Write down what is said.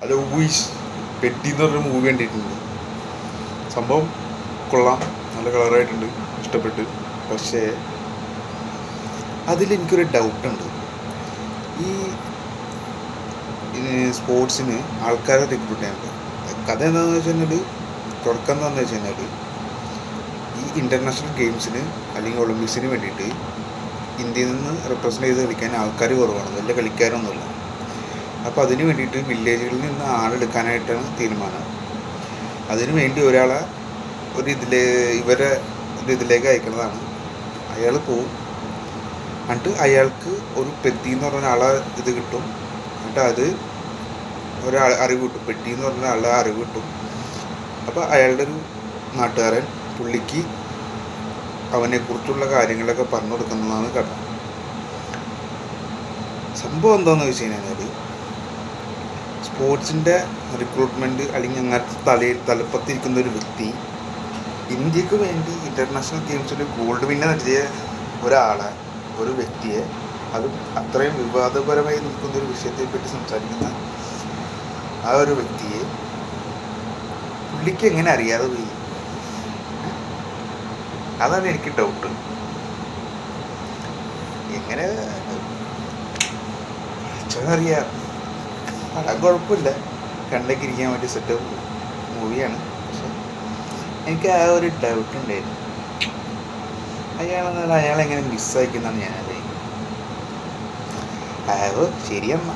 അല്ല ഊയിഷ് പെട്ടി എന്ന് പറഞ്ഞൊരു മൂവി കണ്ടിട്ടുണ്ട്. സംഭവം കൊള്ളാം, നല്ല കളറായിട്ടുണ്ട്, ഇഷ്ടപ്പെട്ട്. പക്ഷേ അതിലെനിക്കൊരു ഡൗട്ടുണ്ട്. ഈ സ്പോർട്സിന് ആൾക്കാരെ റിക്രൂട്ട് ചെയ്യാനുണ്ട്. കഥ എന്താണെന്ന് വെച്ച് കഴിഞ്ഞാൽ, തുടക്കം എന്താണെന്ന് വെച്ച് കഴിഞ്ഞാൽ, ഈ ഇൻ്റർനാഷണൽ ഗെയിംസിന് അല്ലെങ്കിൽ ഒളിമ്പിക്സിന് വേണ്ടിയിട്ട് ഇന്ത്യയിൽ നിന്ന് റെപ്രസെൻ്റ് ചെയ്ത് കളിക്കാൻ ആൾക്കാർ കുറവാണ്, വലിയ കളിക്കാരൊന്നുമില്ല. അപ്പോൾ അതിന് വേണ്ടിയിട്ട് വില്ലേജുകളിൽ നിന്ന് ആളെടുക്കാനായിട്ടാണ് തീരുമാനം. അതിനു വേണ്ടി ഒരാളെ ഇവരെ ഇതിലേക്ക് അയക്കുന്നതാണ്. അയാൾ പോവും, എന്നിട്ട് അയാൾക്ക് ഒരു പെട്ടി എന്ന് പറഞ്ഞ ആളെ ഇത് കിട്ടും. എന്നിട്ട് അത് അറിവ് കിട്ടും, പെട്ടി എന്ന് പറഞ്ഞ ആളെ അറിവ് കിട്ടും. അപ്പോൾ അയാളുടെ ഒരു നാട്ടുകാരൻ പുള്ളിക്ക് അവനെക്കുറിച്ചുള്ള കാര്യങ്ങളൊക്കെ പറഞ്ഞു കൊടുക്കുന്നതാണ് കഥ. സംഭവം എന്താണെന്ന് വെച്ച് കഴിഞ്ഞാൽ, സ്പോർട്സിൻ്റെ റിക്രൂട്ട്മെൻറ്റ് അല്ലെങ്കിൽ അങ്ങനത്തെ തലപ്പത്തിരിക്കുന്ന ഒരു വ്യക്തി ഇന്ത്യക്ക് വേണ്ടി ഇൻ്റർനാഷണൽ ഗെയിംസിൽ ഗോൾഡ് വിന്നർ നേടിയ ഒരു വ്യക്തിയെ, അത് അത്രയും വിവാദപരമായി നിൽക്കുന്നൊരു വിഷയത്തെപ്പറ്റി സംസാരിക്കുന്ന ആ ഒരു വ്യക്തിയെ പുള്ളിക്ക് എങ്ങനെ അറിയാതെ പോയി? അതാണ് എനിക്ക് ഡൗട്ട്. എങ്ങനെ അറിയാം. പടം കുഴപ്പമില്ല, കണ്ടൊക്കെ ഇരിക്കാൻ വേണ്ടി സെറ്റപ്പ് മൂവിയാണ്. പക്ഷെ എനിക്ക് ആ ഒരു ഡൗട്ട് ഉണ്ടായിരുന്നു, അയാളെങ്ങനെ മിസ്സായിക്കുന്നതാണ് ഞാൻ ആലോചിക്കുന്നത്. ശരിയെന്നാ.